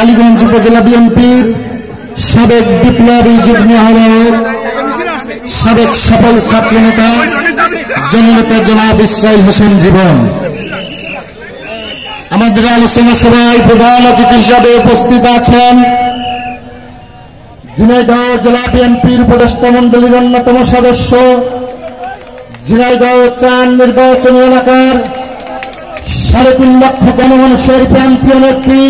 কালীগঞ্জ উপজেলা বিএনপির সাবেক বিপ্লবী যুগ্ম আহ্বায়ক, সাবেক সফল ছাত্রনেতা জননেতা জনাব ইসরাইল হোসেন জীবন আমাদের আলোচনা সভায় প্রধান অতিথি হিসাবে উপস্থিত আছেন ঝিনাইদহ জেলা বিএনপির উপদেষ্টা মণ্ডলীর অন্যতম সদস্য, ঝিনাইদহ ৪ নির্বাচনী এলাকার ৩.৫ লক্ষ গণমানুষের প্রাণপ্রিয় নেত্রী,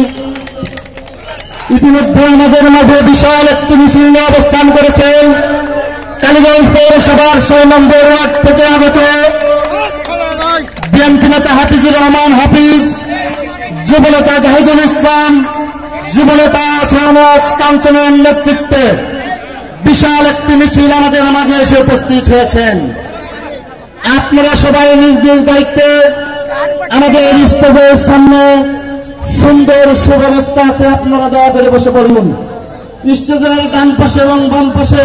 ইতিমধ্যে আমাদের মাঝে বিশাল একটি মিছিল নিয়ে অবস্থান করেছেন কালীগঞ্জ পৌরসভার ৬ নম্বর ওয়ার্ড থেকে আগত বিএনপি নেতা হাফিজুর রহমান হাফিজ, যুবনেতা জাহিদুল ইসলাম, যুবনেতা শাহনাজ কাঞ্চনের নেতৃত্বে বিশাল একটি মিছিল আমাদের মাঝে এসে উপস্থিত হয়েছেন। আপনারা সবাই নিজ নিজ দায়িত্বে আমাদের স্টেজের সামনে সুন্দর সুব্যবস্থা আছে, আপনারা দয়া করে বসে পড়ুন। স্টেজের ডান পাশে এবং বাম পাশে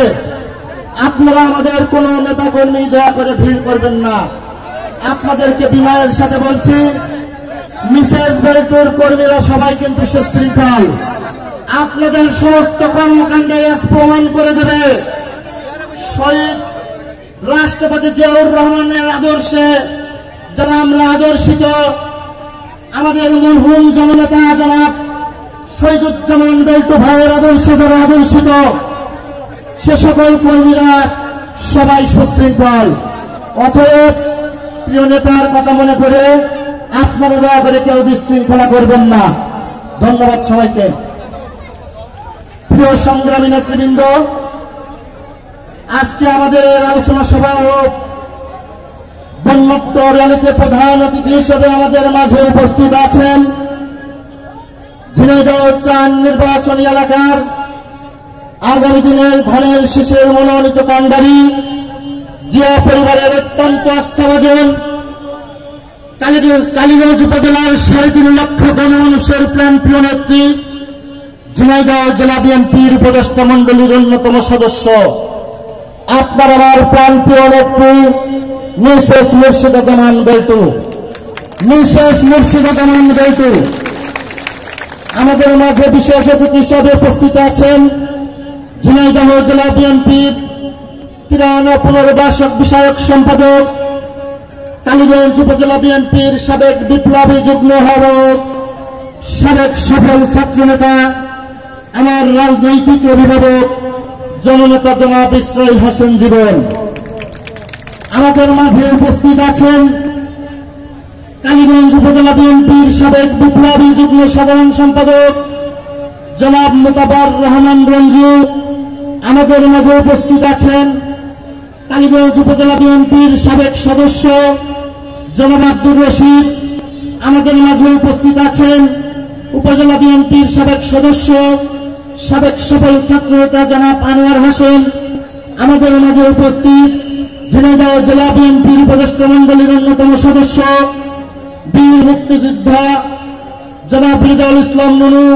আপনারা আমাদের কোন নেতা কর্মী দয়া করে ভিড় করবেন না। আপনাদেরকে বিনয়ের সাথে বলছি, মিসেস বেল্টুর কর্মীরা সবাই কিন্তু সুশৃঙ্খল, আপনাদের সমস্ত কর্মকাণ্ডে প্রমাণ করে দেবে শহীদ রাষ্ট্রপতি জিয়াউর রহমানের আদর্শে যারা আমরা আদর্শিত, আমাদের মরহুম জননেতা জনাব শহীদুজ্জামান বেল্টু ভাইয়ের আদর্শে যারা আদর্শিত, সে সকল কর্মীরা সবাই সুশৃঙ্খল। অতএব প্রিয় নেতার কথা মনে করে আপনারা দয়া করে কেউ বিশৃঙ্খলা করবেন না। ধন্যবাদ সবাইকে। প্রিয় সংগ্রামী নেতৃবৃন্দ, আজকে আমাদের আলোচনা সভা ও বন্যপ্ত র্যালিতে প্রধান অতিথি হিসেবে আমাদের মাঝে উপস্থিত আছেন ঝিনাইদহ ৪ নির্বাচনী এলাকার আগামী দিনের ধানের শীষের মনোনীত কাণ্ডারী, জিয়া পরিবারের অত্যন্ত আস্থাভাজন, কালীগঞ্জ উপজেলার ৩.৫ লক্ষ গণমানুষের প্রাণপ্রিয় নেত্রী, ঝিনাইদহ জেলা বিএনপির উপদেষ্টা মণ্ডলীর অন্যতম সদস্য, আপনার আমার প্রাণপ্রিয় নেত্রী মিসেস মুর্শিদা জামান বেল্টু। মিসেস মুর্শিদা জামান বেল্টু আমাদের মাঝে বিশেষ অতিথি হিসাবে উপস্থিত আছেন ঝিনাইদহ জেলা বিএনপির ৫৩ পুনর্বাসক বিষয়ক সম্পাদক, কালীগঞ্জ উপজেলা বিএনপির সাবেক বিপ্লবী যুগ্ম আহ্বায়ক, সাবেক সফল ছাত্রনেতা, আমার রাজনৈতিক অভিভাবক জননেতা জনাব ইসরাইল হোসেন জীবন। আমাদের মাঝে উপস্থিত আছেন কালীগঞ্জ উপজেলা বিএনপির সাবেক বিপ্লবী যুগ্ম সাধারণ সম্পাদক জনাব মোতাবার রহমান রঞ্জু। আমাদের মাঝে উপস্থিত আছেন কালীগঞ্জ উপজেলা বিএনপির সাবেক সদস্য জনাব আব্দুর রশিদ। আমাদের মাঝে উপস্থিত আছেন উপজেলা বিএনপির সাবেক সদস্য, সাবেক সফল ছাত্রনেতা জনাব আনোয়ার হোসেন। আমাদের মাঝে উপস্থিত ঝিনাইদহ জেলা বিএনপির উপদেষ্টা মণ্ডলীর অন্যতম সদস্য, বীর মুক্তিযোদ্ধা জনাব রিজাউল ইসলাম নুনু।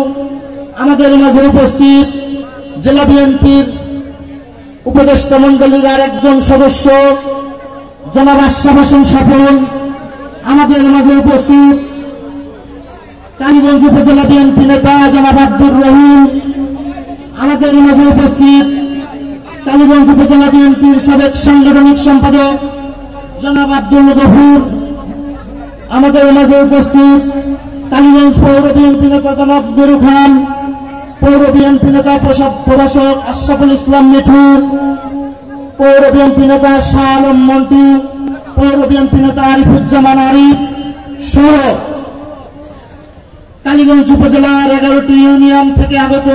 আমাদের মাঝে উপস্থিত জেলা বিএনপির উপদেষ্টা মণ্ডলীর আরেকজন সদস্য জনাব আশরাফ হোসেন স্বপন। আমাদের মাঝে উপস্থিত কালীগঞ্জ উপজেলা বিএনপি নেতা জনাব আব্দুর রহিম। আমাদের মাঝে উপস্থিত কালীগঞ্জ উপজেলা বিএনপির সাবেক সাংগঠনিক সম্পাদক জনাব আব্দুল গফুর। আমাদের মাঝে উপস্থিত কালীগঞ্জ পৌর বিএনপি নেতা জনাব নুরু খান, পৌর বিএনপি নেতা প্রভাষক আশরাফুল ইসলাম মিঠু, পৌর বিএনপি নেতা শাহ আলম মন্টু, পৌর বিএনপি নেতা আরিফুজ্জামান আরিফ সহ কালীগঞ্জ উপজেলার 11টি ইউনিয়ন থেকে আগত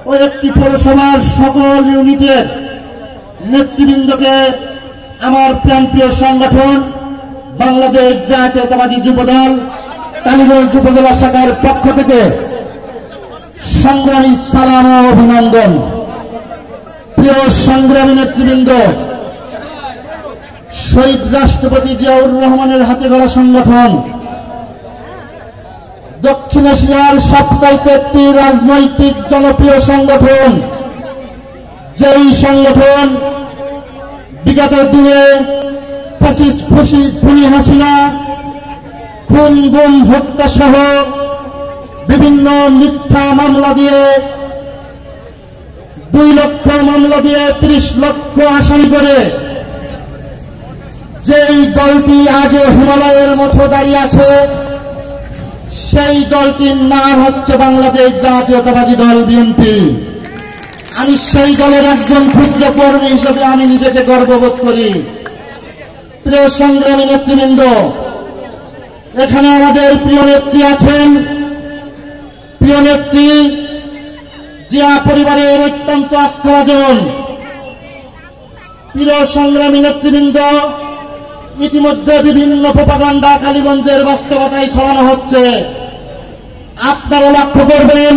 ও একটি পৌরসভার সকল ইউনিটের নেতৃবৃন্দকে আমার প্রাণপ্রিয় সংগঠন বাংলাদেশ জাতীয়তাবাদী যুবদল কালীগঞ্জ উপজেলা শাখার পক্ষ থেকে সংগ্রামী সালাম ও অভিনন্দন। প্রিয় সংগ্রামী নেতৃবৃন্দ, শহীদ রাষ্ট্রপতি জিয়াউর রহমানের হাতে গড়া সংগঠন দক্ষিণ এশিয়ার সবচাইতে একটি রাজনৈতিক জনপ্রিয় সংগঠন, যেই সংগঠন বিগত দিনে খুনি হাসিনা খুন গুম হত্যা সহ বিভিন্ন মিথ্যা মামলা দিয়ে 2 লক্ষ মামলা দিয়ে 30 লক্ষ আসামি করে যেই দলটি আজ হিমালয়ের মতো দাঁড়িয়ে আছে, সেই দলটির নাম হচ্ছে বাংলাদেশ জাতীয়তাবাদী দল বিএনপি। আমি সেই দলের একজন ক্ষুদ্র কর্মী হিসেবে আমি নিজেকে গর্ববোধ করি। প্রিয় সংগ্রামী নেতৃবৃন্দ, এখানে আমাদের প্রিয় নেত্রী আছেন, প্রিয় নেত্রী জিয়া পরিবারের অত্যন্ত আস্থাভাজন। প্রিয় সংগ্রামী নেতৃবৃন্দ, ইতিমধ্যে বিভিন্ন প্রোপাগান্ডা কালীগঞ্জের বাস্তবতায় ছড়ানো হচ্ছে। আপনারা লক্ষ্য করবেন,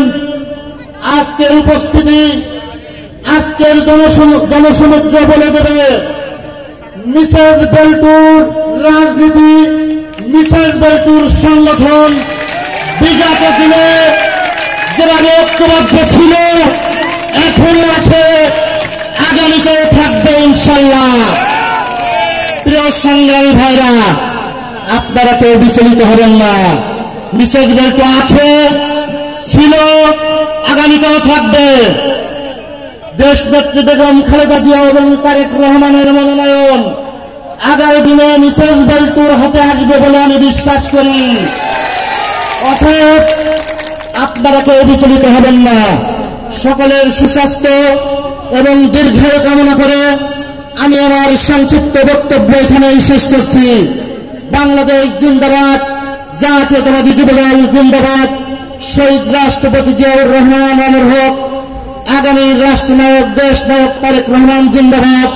আজকের উপস্থিতি, আজকের জনসমুদ্র বলে দেবে মিসেস বেল্টুর রাজনীতি, মিসেস বেল্টুর সংগঠন বিগত দিনে যেভাবে ঐক্যবদ্ধ ছিল, এখনো আছে, আগামীতেও থাকবে ইনশাল্লাহ। প্রিয় সংগ্রামী ভাইরা, আপনারা কেউ বিচলিত হবেন না। মিসেস বেল্টু আছে, ছিল, আগামীতেও থাকবে। দেশনেত্রী বেগম খালেদা জিয়া এবং তারেক রহমানের মনোনয়ন আগামী দিনে মিসেস বেল্টুর হাতে আসবে বলে আমি বিশ্বাস করি। অতএব আপনারা কেউ বিচলিত হবেন না। সকলের সুস্বাস্থ্য এবং দীর্ঘায়ু কামনা করে আমি আমার সংক্ষিপ্ত বক্তব্য এখানেই শেষ করছি। বাংলাদেশ জিন্দাবাদ, জাতীয়তাবাদী যুবদল জিন্দাবাদ, শহীদ রাষ্ট্রপতি জিয়াউর রহমান অমর হোক, আগামী রাষ্ট্রনায়ক দেশ নায়ক তারেক রহমান জিন্দাবাদ,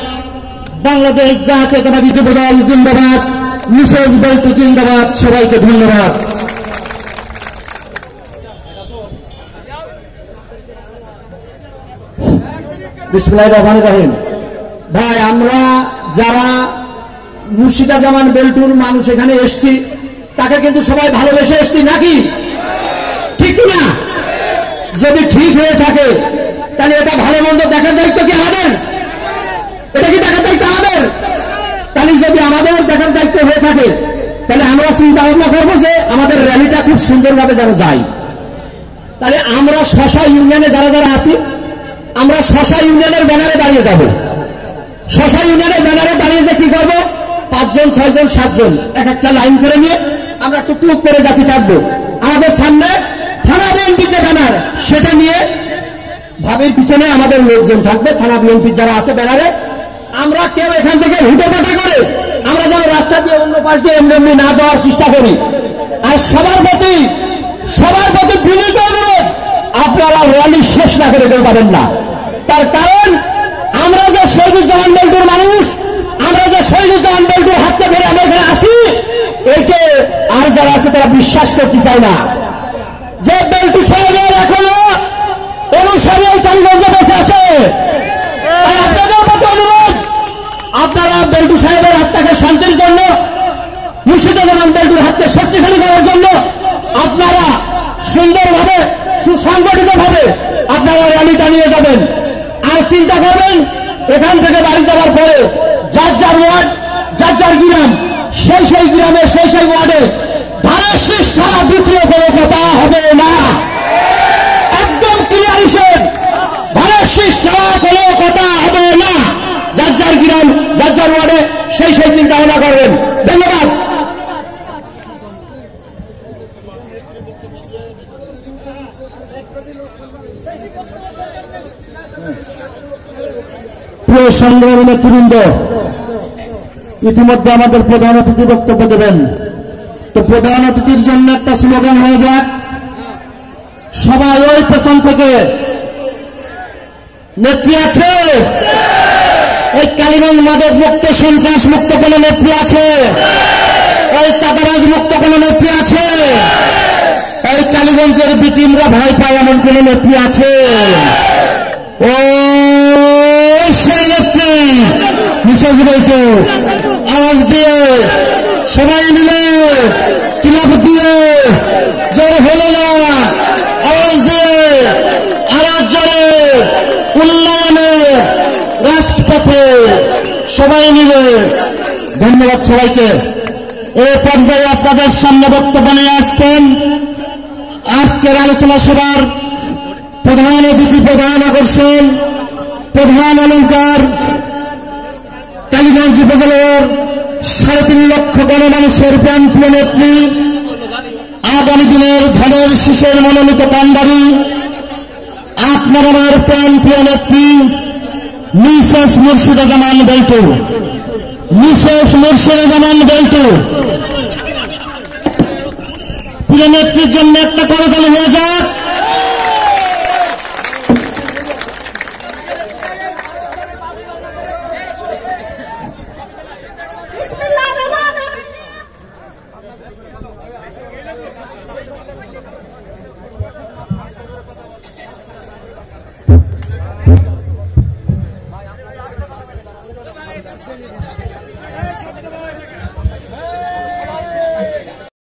বাংলাদেশ জাতীয়তাবাদী যুবদল জিন্দাবাদ, মিসেস বেল্টু জিন্দাবাদ। সবাইকে ধন্যবাদ। বিসমিল্লাহির রহমানির রহিম। ভাই, আমরা যারা মুর্শিদাজামান বেল্টুর মানুষ এখানে এসছি, তাকে কিন্তু সবাই ভালোবেসে এসছি নাকি? ঠিক না? যদি ঠিক হয়ে থাকে তাহলে এটা ভালো মন্দ দেখার দায়িত্ব কি আমাদের? এটা কি দেখার দায়িত্ব আমাদের? তাহলে যদি আমাদের দেখার দায়িত্ব হয়ে থাকে, তাহলে আমরা চিন্তা ভাবনা করবো যে আমাদের র্যালিটা খুব সুন্দরভাবে যেন যায়। তাহলে আমরা শশা ইউনিয়নে যারা যারা আছি, আমরা শশা ইউনিয়নের ব্যানারে দাঁড়িয়ে যাব। শশা ইউনিয়নের ব্যানারে দাঁড়িয়ে যে কি করবো, 5 জন 6 জন 7 জন এক একটা লাইন করে নিয়ে আমরা টুকটুক করে জাতিতে আসবো। আমাদের সামনে থানা বিএনপি যে ব্যানার, সেটা নিয়ে ভাবের পিছনে আমাদের লোকজন থাকবে, থানা বিএনপি যারা আছে ব্যানারে। আমরা কেউ এখান থেকে হুটোপাটা করে আমরা যেন রাস্তা দিয়ে অন্য পাশ দিয়ে এমনি না যাওয়ার চেষ্টা করি। আর সবার প্রতি বিনীত অনুরোধ, আপনারা র্যালি শেষ না করে কেউ যাবেন না। তার কারণ আমরা যে শহীদুজ্জামান বেল্টুর মানুষ, আমরা যে শহীদুজ্জামান বেল্টুর হাতে ধরে আমরা এখানে আসি, একে আর যারা আছে তারা বিশ্বাস করতে চায় না যে বেল্টু সাহেবের এখনো অনুসারী এই কালীগঞ্জে বসে আছে। আপনাদের প্রতি অনুরোধ, আপনারা বেল্টু সাহেবের হাতটাকে শান্তির জন্য, মুর্শিদাজামান বেল্টুর হাতকে শক্তিশালী করার জন্য আপনারা সুন্দরভাবে সুসংগঠিতভাবে আপনারা র্যালিটা নিয়ে যাবেন। আর চিন্তা করবেন, এখান থেকে বাড়ি যাওয়ার পরে যার যার ওয়ার্ড, যার যার গ্রাম, সেই গ্রামে সেই ওয়ার্ডে ধানের শীষ ছাড়া দ্বিতীয় কোনো কথা হবে না। একদম ক্লিয়ার হিসেব, ধানের শীষ ছাড়া কোনো কথা হবে না। যার যার গ্রাম, যার যার ওয়ার্ডে সেই চিন্তা ভাবনা করবেন। ধন্যবাদ। প্রিয় সংগ্রামী নেতৃবৃন্দ, ইতিমধ্যে আমাদের প্রধান অতিথি বক্তব্য দেবেন। তো প্রধান অতিথির জন্য একটা স্লোগান হয়ে যাক, সবাই ওই পেছন থেকে। নেত্রী আছে? ওই কালীগঞ্জ মাদক মুক্ত, সন্ত্রাস মুক্ত কোন নেত্রী আছে? ওই চাঁদাবাজ মুক্ত কোন নেত্রী আছে? ওই কালীগঞ্জের বিটিমরা ভয় পায় এমন কোন নেত্রী আছে? ও সেই নেত্রী মিসেস বেল্টু। আওয়াজ দিয়ে সবাই মিলে ক্লাব দিয়ে জোর হলো না, আওয়াজ দিয়ে আরো জোরে উন্নয়নে রাজপথে সবাই মিলে। ধন্যবাদ সবাইকে। এই পর্যায়ে আপনাদের সামনে বক্তব্য নিয়ে আসছেন আজকের আলোচনা সভার প্রধান অতিথি, প্রধান আকর্ষণ, প্রধান অলঙ্কার কালীগঞ্জ উপজেলার 3.5 লক্ষ গণমানুষের প্রাণপ্রিয় নেত্রী, আগামী দিনের ধানের শীষের মনোনীত কান্ডারী, আপনার আমার প্রাণপ্রিয় নেত্রী মিসেস মুর্শিদা জামান বেল্টু। মিসেস মুর্শিদা জামান বেল্টু, প্রিয় নেত্রীর জন্য একটা করতালি হয়ে যাক।